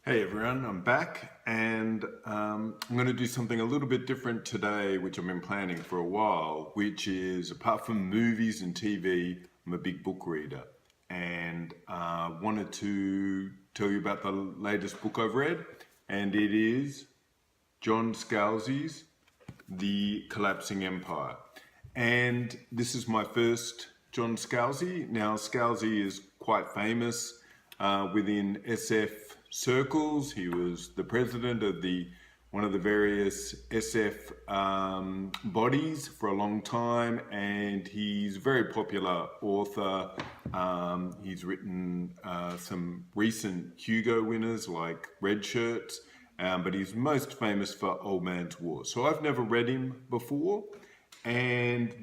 Hey everyone, I'm back and I'm going to do something a little bit different today, which I've been planning for a while, which is apart from movies and TV, I'm a big book reader and wanted to tell you about the latest book I've read, and it is John Scalzi's The Collapsing Empire. And this is my first John Scalzi. Now, Scalzi is quite famous within SF circles. He was the president of one of the various SF bodies for a long time, and he's a very popular author. He's written some recent Hugo winners like Red Shirts, but he's most famous for Old Man's War. So I've never read him before, and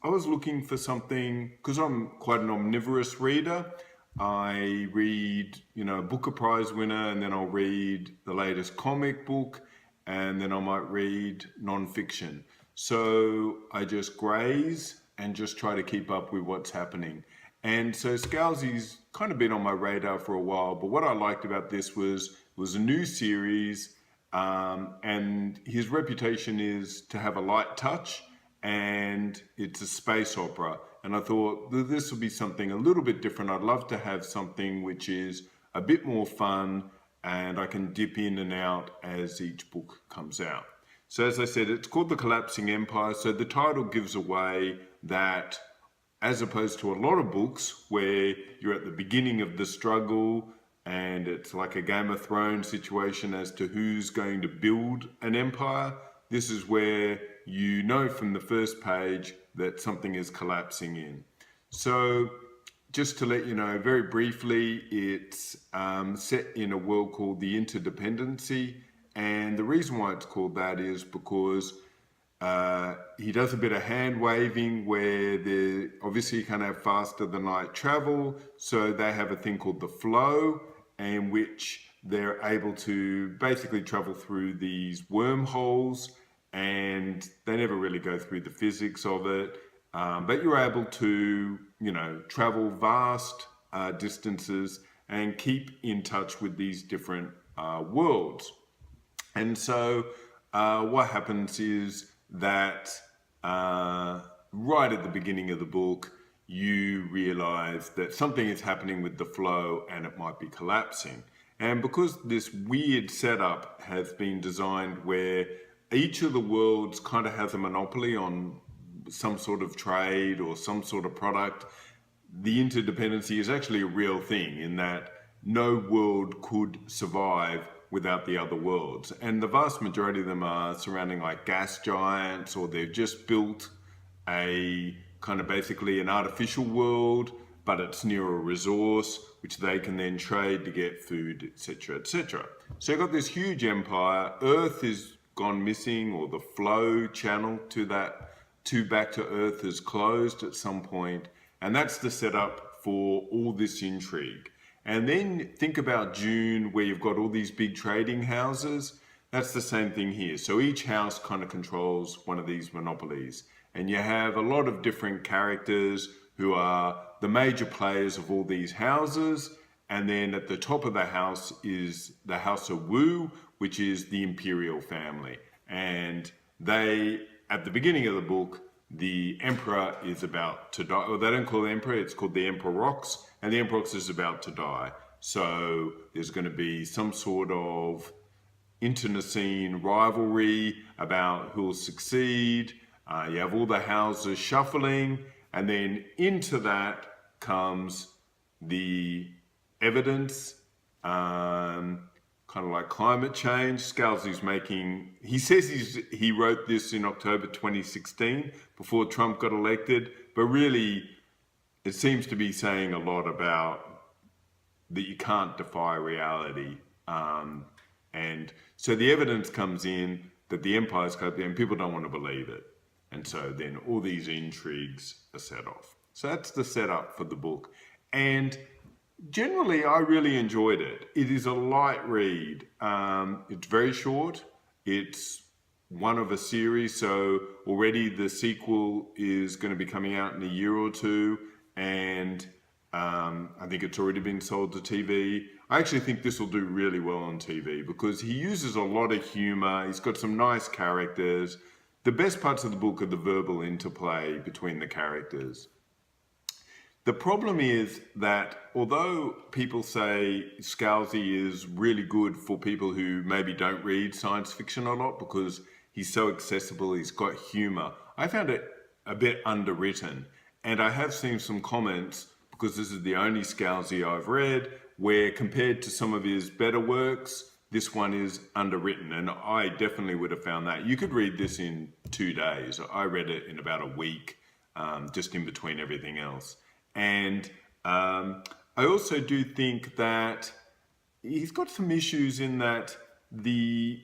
I was looking for something, because I'm quite an omnivorous reader. I read, a Booker Prize winner, and then I'll read the latest comic book, and then I might read non-fiction. So I just graze and just try to keep up with what's happening. And so Scalzi's kind of been on my radar for a while, but what I liked about this was a new series, and his reputation is to have a light touch, and it's a space opera. And I thought this will be something a little bit different. I'd love to have something which is a bit more fun, and I can dip in and out as each book comes out. So as I said, it's called The Collapsing Empire. So the title gives away that, as opposed to a lot of books where you're at the beginning of the struggle and it's like a Game of Thrones situation as to who's going to build an empire, this is where you know from the first page that something is collapsing in. So just to let you know very briefly, it's set in a world called the Interdependency, and the reason why it's called that is because he does a bit of hand waving where obviously you can't have faster than light travel, so they have a thing called the flow, in which they're able to basically travel through these wormholes, and they never really go through the physics of it, but you're able to, travel vast distances and keep in touch with these different worlds. And so what happens is that right at the beginning of the book, you realize that something is happening with the flow and it might be collapsing. And because this weird setup has been designed where each of the worlds kind of has a monopoly on some sort of trade or some sort of product, the interdependency is actually a real thing in that no world could survive without the other worlds. And the vast majority of them are surrounding like gas giants, or they've just built a kind of basically an artificial world, but it's near a resource which they can then trade to get food, etc., etc. So you've got this huge empire. Earth is gone missing, or the flow channel to back to Earth is closed at some point, and that's the setup for all this intrigue. And then think about Dune, where you've got all these big trading houses. That's the same thing here. So each house kind of controls one of these monopolies, and you have a lot of different characters who are the major players of all these houses. And then at the top of the house is the House of Wu, which is the imperial family. And at the beginning of the book, the emperor is about to die. Well, they don't call it emperor, it's called the Emperox, and the Emperox is about to die. So there's going to be some sort of internecine rivalry about who'll succeed. You have all the houses shuffling, and then into that comes the evidence, kind of like climate change. Scalzi's he says he wrote this in October 2016 before Trump got elected, but really it seems to be saying a lot about that you can't defy reality. And so the evidence comes in that the empire's collapsing, and people don't want to believe it. And so then all these intrigues are set off. So that's the setup for the book. And generally, I really enjoyed it. It is a light read. It's very short. It's one of a series, so already the sequel is going to be coming out in a year or two, and I think it's already been sold to TV. I actually think this will do really well on TV because he uses a lot of humor. He's got some nice characters. The best parts of the book are the verbal interplay between the characters. The problem is that although people say Scalzi is really good for people who maybe don't read science fiction a lot because he's so accessible, he's got humor, I found it a bit underwritten. And I have seen some comments, because this is the only Scalzi I've read, where compared to some of his better works, this one is underwritten. And I definitely would have found that. You could read this in 2 days. I read it in about a week, just in between everything else. And I also do think that he's got some issues in that the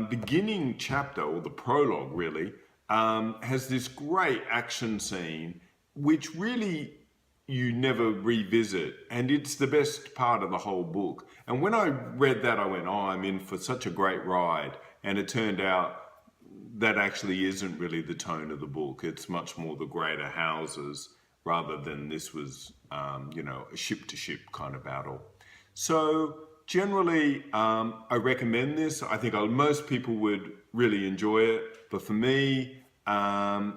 beginning chapter, or the prologue really, has this great action scene, which really you never revisit, and it's the best part of the whole book. And when I read that, I went, oh, I'm in for such a great ride. And it turned out that actually isn't really the tone of the book. It's much more the greater houses, rather than this was, you know, a ship-to-ship kind of battle. So generally, I recommend this. I think most people would really enjoy it. But for me, I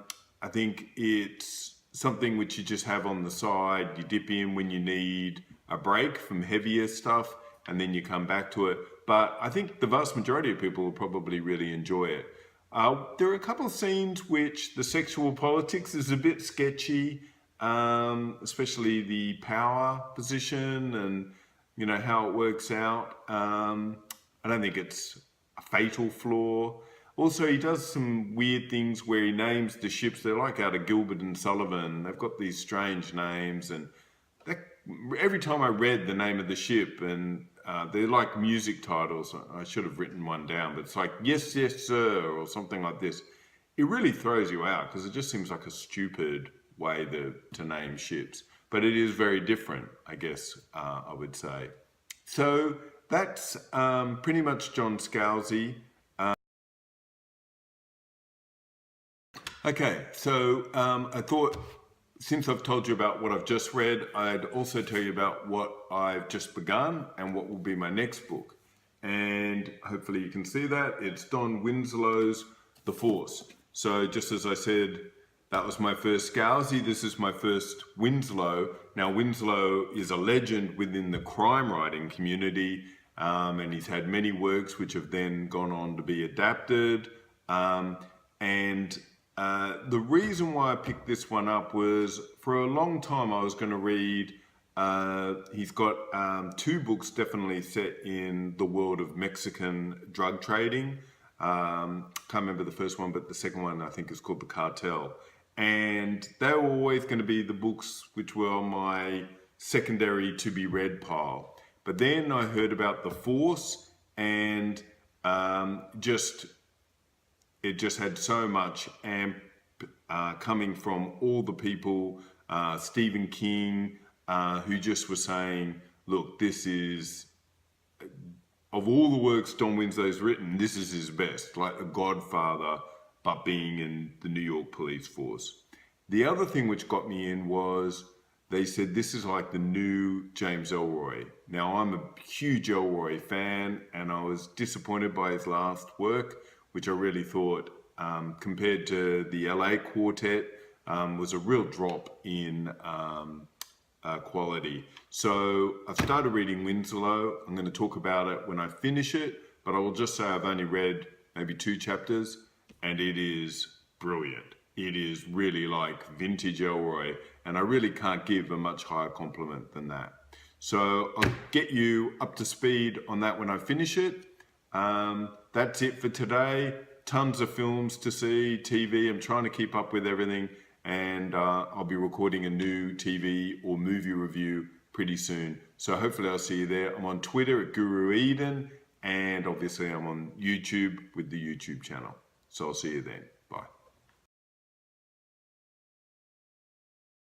think it's something which you just have on the side. You dip in when you need a break from heavier stuff, and then you come back to it. But I think the vast majority of people will probably really enjoy it. There are a couple of scenes which the sexual politics is a bit sketchy, especially the power position and, you know, how it works out. I don't think it's a fatal flaw. Also, he does some weird things where he names the ships. They're like out of Gilbert and Sullivan. They've got these strange names, and every time I read the name of the ship, and they're like music titles. I should have written one down, but it's like, yes, yes, sir, or something like this. It really throws you out because it just seems like a stupid way to name ships. But it is very different, I guess, I would say. So that's pretty much John Scalzi. Okay, so I thought, since I've told you about what I've just read, I'd also tell you about what I've just begun and what will be my next book. And hopefully you can see that. It's Don Winslow's The Force. So just as I said, that was my first Scalzi. This is my first Winslow. Now, Winslow is a legend within the crime writing community, and he's had many works which have then gone on to be adapted. The reason why I picked this one up was, for a long time I was going to read, he's got 2 books definitely set in the world of Mexican drug trading. Can't remember the first one, but the second one I think is called The Cartel. And they were always going to be the books which were on my secondary to be read pile. But then I heard about The Force, and it just had so much coming from all the people, Stephen King, who just was saying, look, this is, of all the works Don Winslow's written, this is his best, like a godfather, but being in the New York police force. The other thing which got me in was, they said this is like the new James Ellroy. Now, I'm a huge Ellroy fan, and I was disappointed by his last work, which I really thought, compared to the LA Quartet, was a real drop in quality. So I've started reading Winslow. I'm going to talk about it when I finish it, but I will just say I've only read maybe 2 chapters, and it is brilliant. It is really like vintage Ellroy, and I really can't give a much higher compliment than that. So I'll get you up to speed on that when I finish it. That's it for today. Tons of films to see, TV. I'm trying to keep up with everything, and I'll be recording a new TV or movie review pretty soon. So hopefully I'll see you there. I'm on Twitter at Guru Eden, and obviously I'm on YouTube with the YouTube channel. So I'll see you then.